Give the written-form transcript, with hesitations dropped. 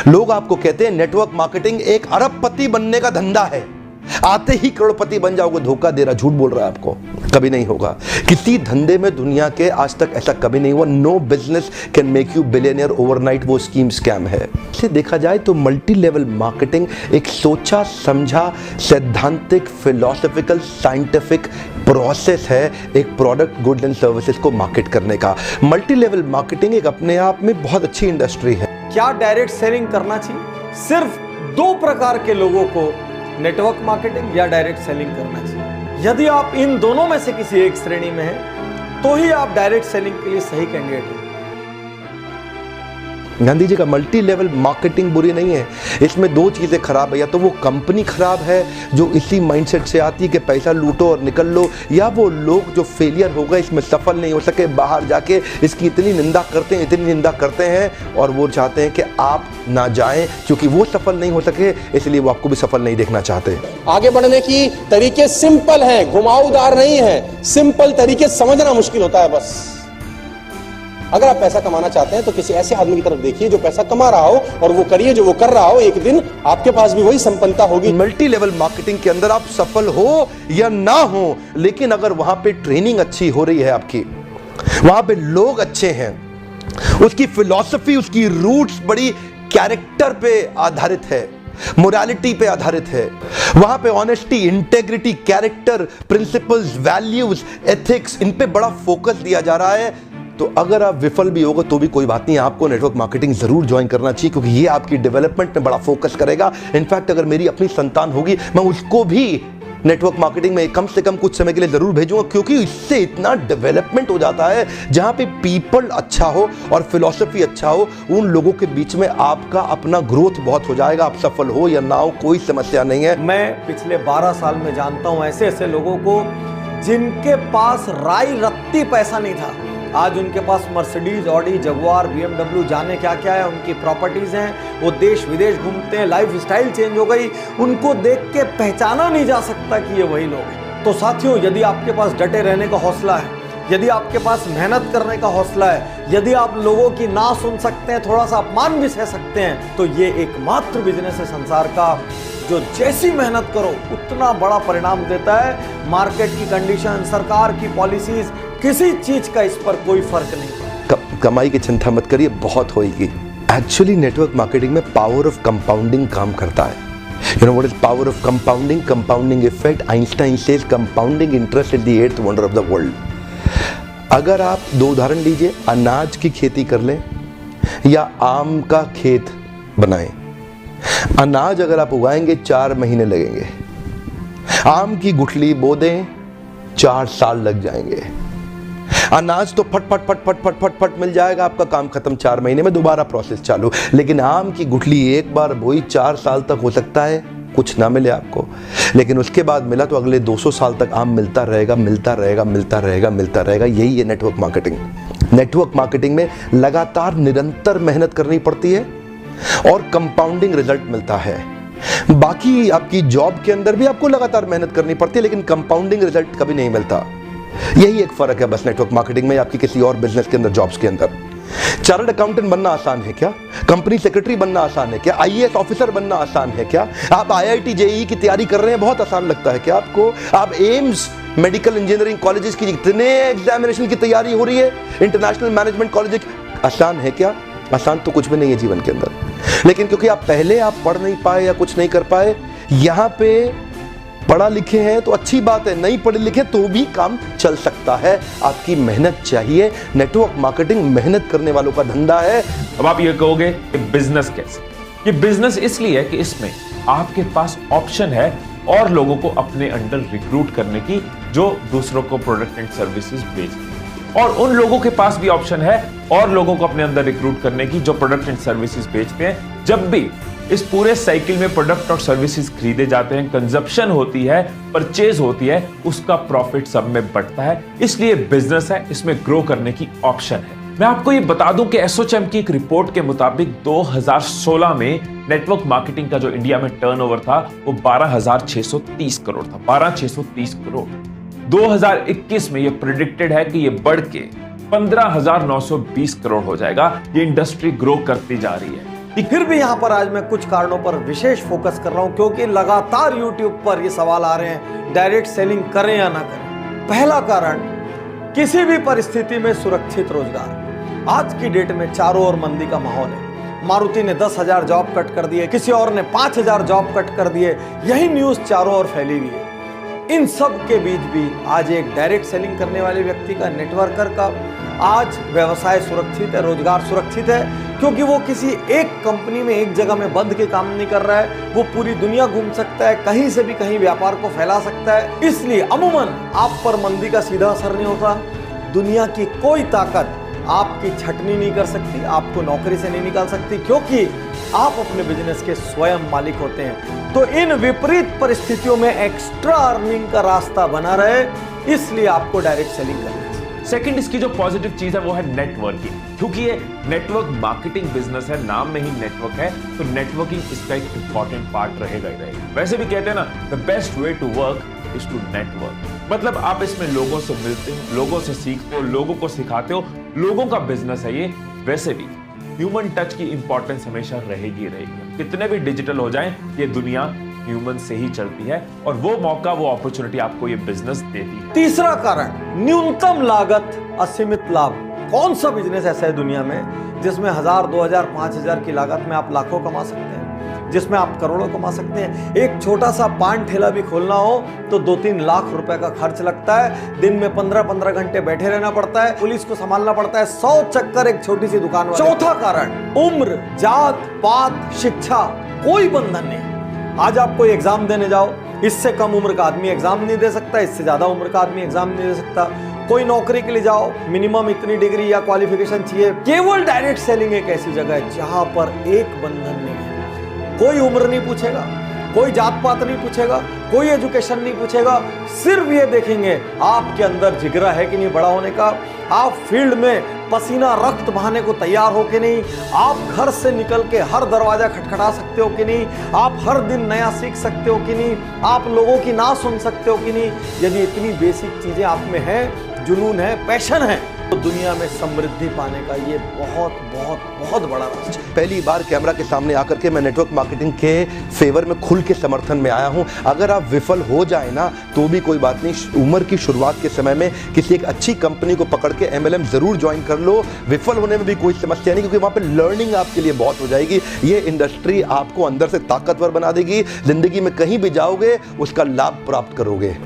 लोग आपको कहते हैं नेटवर्क मार्केटिंग एक अरबपति बनने का धंधा है, आते ही करोड़पति बन जाओगे। धोखा दे रहा, झूठ बोल रहा है आपको, कभी नहीं होगा। किसी धंधे में दुनिया के आज तक ऐसा कभी नहीं हुआ। No business can make you billionaire overnight, वो स्कीम स्कैम है। इसे देखा जाए तो मल्टी लेवल मार्केटिंग एक सोचा समझा सैद्धांतिक फिलोसॉफिकल साइंटिफिक प्रोसेस है एक प्रोडक्ट गुड एंड सर्विसेज को मार्केट करने का। मल्टी लेवल मार्केटिंग एक अपने आप में बहुत अच्छी इंडस्ट्री है। क्या डायरेक्ट सेलिंग करना चाहिए? सिर्फ दो प्रकार के लोगों को नेटवर्क मार्केटिंग या डायरेक्ट सेलिंग करना चाहिए। यदि आप इन दोनों में से किसी एक श्रेणी में हैं तो ही आप डायरेक्ट सेलिंग के लिए सही कैंडिडेट हैं। गांधी जी का मल्टी लेवल मार्केटिंग बुरी नहीं है, इसमें दो चीजें खराब है। या तो वो कंपनी खराब है जो इसी माइंडसेट से आती है कि पैसा लूटो और निकल लो, या वो लोग जो फेलियर हो गए, इसमें सफल नहीं हो सके, बाहर जाके इसकी इतनी निंदा करते हैं और वो चाहते हैं कि आप ना जाएं क्योंकि वो सफल नहीं हो सके, इसलिए वो आपको भी सफल नहीं देखना चाहते। आगे बढ़ने की तरीके सिंपल हैं, घुमावदार नहीं है। सिंपल तरीके समझना मुश्किल होता है। बस अगर आप पैसा कमाना चाहते हैं तो किसी ऐसे आदमी की तरफ देखिए जो पैसा कमा रहा हो और वो करिए जो वो कर रहा हो। एक दिन आपके पास भी वही संपन्नता होगी। मल्टी लेवल मार्केटिंग के अंदर आप सफल हो या ना हो, लेकिन अगर वहां पे ट्रेनिंग अच्छी हो रही है आपकी, वहां पे लोग अच्छे हैं, उसकी फिलॉसफी उसकी रूट्स बड़ी कैरेक्टर पे आधारित है, मोरालिटी पे आधारित है, वहां पे honesty integrity character principles values ethics in पे बड़ा फोकस दिया जा रहा है, तो अगर आप विफल भी होगा तो भी कोई बात नहीं, आपको नेटवर्क मार्केटिंग जरूर ज्वाइन करना चाहिए क्योंकि ये आपकी डेवलपमेंट में बड़ा फोकस करेगा। इनफैक्ट अगर मेरी अपनी संतान होगी मैं उसको भी नेटवर्क मार्केटिंग में कम से कम कुछ समय के लिए जरूर भेजूंगा क्योंकि इससे इतना डेवलपमेंट हो जाता है जहां पे पीपल अच्छा हो और फिलॉसफी अच्छा हो, उन लोगों के बीच में आपका अपना ग्रोथ बहुत हो जाएगा। आप सफल हो या ना हो कोई समस्या नहीं है। मैं पिछले 12 साल में जानता हूं ऐसे ऐसे लोगों को जिनके पास राई रत्ती पैसा नहीं था, आज उनके पास मर्सिडीज ऑडी जगुआर BMW जाने क्या क्या है, उनकी प्रॉपर्टीज हैं, वो देश विदेश घूमते हैं, लाइफ स्टाइल चेंज हो गई, उनको देख के पहचाना नहीं जा सकता कि ये वही लोग हैं। तो साथियों, यदि आपके पास डटे रहने का हौसला है, यदि आपके पास मेहनत करने का हौसला है, यदि आप लोगों की ना सुन सकते हैं, थोड़ा सा अपमान भी सह सकते हैं, तो ये एकमात्र बिजनेस है संसार का जो जैसी मेहनत करो उतना बड़ा परिणाम देता है। मार्केट की कंडीशन, सरकार की पॉलिसीज, किसी चीज का इस पर कोई फर्क नहीं। कमाई की चिंता मत करिए, बहुत होगी। एक्चुअली नेटवर्क मार्केटिंग में पावर ऑफ कंपाउंडिंग काम करता है। You know what is power of compounding? Compounding effect. Einstein says compounding interest is the eighth wonder of the world. अगर आप दो उदाहरण लीजिए, अनाज की खेती कर लें या आम का खेत बनाएं। अनाज अगर आप उगाएंगे 4 महीने लगेंगे, आम की गुठली बो दें 4 साल लग जाएंगे। अनाज तो फट फट फट फट फट फट फट मिल जाएगा, आपका काम खत्म, 4 महीने में दोबारा प्रोसेस चालू। लेकिन आम की गुठली एक बार बोई 4 साल तक हो सकता है कुछ ना मिले आपको, लेकिन उसके बाद मिला तो अगले 200 साल तक आम मिलता रहेगा मिलता रहेगा मिलता रहेगा मिलता रहेगा। यही है नेटवर्क मार्केटिंग। नेटवर्क मार्केटिंग में लगातार निरंतर मेहनत करनी पड़ती है और कंपाउंडिंग रिजल्ट मिलता है। बाकी आपकी जॉब के अंदर भी आपको लगातार मेहनत करनी पड़ती है लेकिन कंपाउंडिंग रिजल्ट कभी नहीं मिलता। यही एक फर्क है बस नेटवर्क मार्केटिंग में आपकी किसी और बिजनेस के अंदर, जॉब्स के अंदर। चार्टर्ड अकाउंटेंट बनना आसान है क्या? कंपनी सेक्रेटरी बनना आसान है क्या? IAS ऑफिसर बनना आसान है क्या? आप IIT JEE की तैयारी कर रहे हैं, बहुत आसान लगता है क्या आपको? आप एम्स मेडिकल इंजीनियरिंग कॉलेजेस की इतने एग्जामिनेशन की तैयारी हो रही है, इंटरनेशनल मैनेजमेंट कॉलेज, आसान है क्या? आसान तो कुछ भी नहीं है जीवन के अंदर। लेकिन क्योंकि आप पहले पढ़ नहीं पाए या कुछ नहीं कर पाए, यहां पे पढ़ा लिखे हैं तो अच्छी बात है, नहीं पढ़े लिखे तो भी काम चल सकता है। आपकी मेहनत चाहिए। नेटवर्क मार्केटिंग मेहनत करने वालों का धंधा है। अब आप ये कहोगे कि बिजनेस कैसे? ये बिजनेस इसलिए है कि इसमें आपके पास ऑप्शन है और लोगों को अपने अंडर रिक्रूट करने की जो दूसरों को प्रोडक्ट एंड सर्विसेज बेचते हैं, और उन लोगों के पास भी ऑप्शन है और लोगों को अपने अंदर रिक्रूट करने की जो प्रोडक्ट एंड सर्विसेज बेचते हैं। जब भी इस पूरे साइकिल में प्रोडक्ट और सर्विसेज खरीदे जाते हैं, कंजप्शन होती है, परचेज होती है, उसका प्रॉफिट सब में बढ़ता है। इसलिए बिजनेस है, इसमें ग्रो करने की ऑप्शन है। मैं आपको ये बता दूं कि एसोचैम की एक रिपोर्ट के मुताबिक 2016 में नेटवर्क मार्केटिंग का जो इंडिया में टर्नओवर था वो 12,630 करोड़ था। 12,630 करोड़। 2021 में ये प्रेडिक्टेड है कि ये बढ़ के 15,920 करोड़ हो जाएगा। ये इंडस्ट्री ग्रो करती जा रही है। फिर भी यहां पर आज मैं कुछ कारणों पर विशेष फोकस कर रहा हूं, क्योंकि लगातार YouTube पर ये सवाल आ रहे हैं डायरेक्ट सेलिंग करें या ना करें। पहला कारण, किसी भी परिस्थिति में सुरक्षित रोजगार। आज की डेट में चारों ओर मंदी का माहौल है। मारुति ने 10,000 जॉब कट कर दिए, किसी और ने 5,000 जॉब कट कर दिए, यही न्यूज चारों ओर फैली हुई है। इन सब के बीच भी आज एक डायरेक्ट सेलिंग करने वाले व्यक्ति का, नेटवर्कर का आज व्यवसाय सुरक्षित है, रोजगार सुरक्षित है, क्योंकि वो किसी एक कंपनी में एक जगह में बंद के काम नहीं कर रहा है। वो पूरी दुनिया घूम सकता है, कहीं से भी कहीं व्यापार को फैला सकता है। इसलिए अमूमन आप पर मंदी का सीधा असर नहीं होता। दुनिया की कोई ताकत आपकी छटनी नहीं कर सकती, आपको नौकरी से नहीं निकाल सकती, क्योंकि आप अपने बिजनेस के स्वयं मालिक होते हैं। तो इन विपरीत परिस्थितियों में एक्स्ट्रा अर्निंग का रास्ता बना रहे, इसलिए आपको डायरेक्ट सेलिंग करनी चाहिए। सेकंड, इसकी जो पॉजिटिव चीज है वो है नेटवर्किंग, क्योंकि ये नेटवर्क मार्केटिंग बिजनेस है, नाम में ही नेटवर्क है, तो नेटवर्किंग इसका एक इंपॉर्टेंट पार्ट रहेगा ही रहेगा। वैसे भी कहते हैं ना, the best way to work is to network. मतलब आप इसमें लोगों से मिलते हो, लोगों से सीखते हो, लोगों को सिखाते हो, लोगों का बिजनेस है ये। वैसे भी ह्यूमन टच की इंपॉर्टेंस हमेशा रहेगी रहेगी। कितने भी डिजिटल हो जाएं, ये दुनिया ह्यूमन से ही चलती है, और वो मौका, वो अपॉर्चुनिटी आपको ये बिजनेस देती है। तीसरा कारण, न्यूनतम लागत असीमित लाभ। कौन सा बिजनेस ऐसा है दुनिया में जिसमें 1,000, 2,000, 5,000 की लागत में आप लाखों कमा सकते हैं, जिसमें आप करोड़ों कमा सकते हैं। एक छोटा सा पान ठेला भी खोलना हो तो 2-3 लाख रुपए का खर्च लगता है। दिन में 15-15 घंटे बैठे रहना पड़ता है, पुलिस को संभालना पड़ता है, 100 चक्कर एक छोटी सी दुकान वाले। चौथा कारण, उम्र, जात पात, शिक्षा, कोई बंधन नहीं। आज आप कोई एग्जाम देने जाओ, इससे कम उम्र का आदमी एग्जाम नहीं दे सकता, इससे ज्यादा उम्र का आदमी एग्जाम नहीं दे सकता। कोई नौकरी के लिए जाओ, मिनिमम इतनी डिग्री या क्वालिफिकेशन चाहिए। केवल डायरेक्ट सेलिंग एक ऐसी जगह है जहां पर एक बंधन नहीं है। कोई उम्र नहीं पूछेगा, कोई जात पात नहीं पूछेगा, कोई एजुकेशन नहीं पूछेगा, सिर्फ ये देखेंगे आपके अंदर जिगरा है कि नहीं बड़ा होने का, आप फील्ड में पसीना रक्त बहाने को तैयार हो कि नहीं, आप घर से निकल के हर दरवाजा खटखटा सकते हो कि नहीं, आप हर दिन नया सीख सकते हो कि नहीं, आप लोगों की ना सुन सकते हो कि नहीं। यदि इतनी बेसिक चीजें आप में है, जुनून है, पैशन है, तो दुनिया में समृद्धि पाने का ये बहुत बहुत बहुत बड़ा रास्ता। पहली बार कैमरा के सामने आकर के मैं नेटवर्क मार्केटिंग के फेवर में खुल के समर्थन में आया हूं। अगर आप विफल हो जाए ना तो भी कोई बात नहीं, उम्र की शुरुआत के समय में किसी एक अच्छी कंपनी को पकड़ के MLM जरूर ज्वाइन कर लो। विफल होने में भी कोई समस्या नहीं, क्योंकि वहां पर लर्निंग आपके लिए बहुत हो जाएगी। ये इंडस्ट्री आपको अंदर से ताकतवर बना देगी, जिंदगी में कहीं भी जाओगे उसका लाभ प्राप्त करोगे।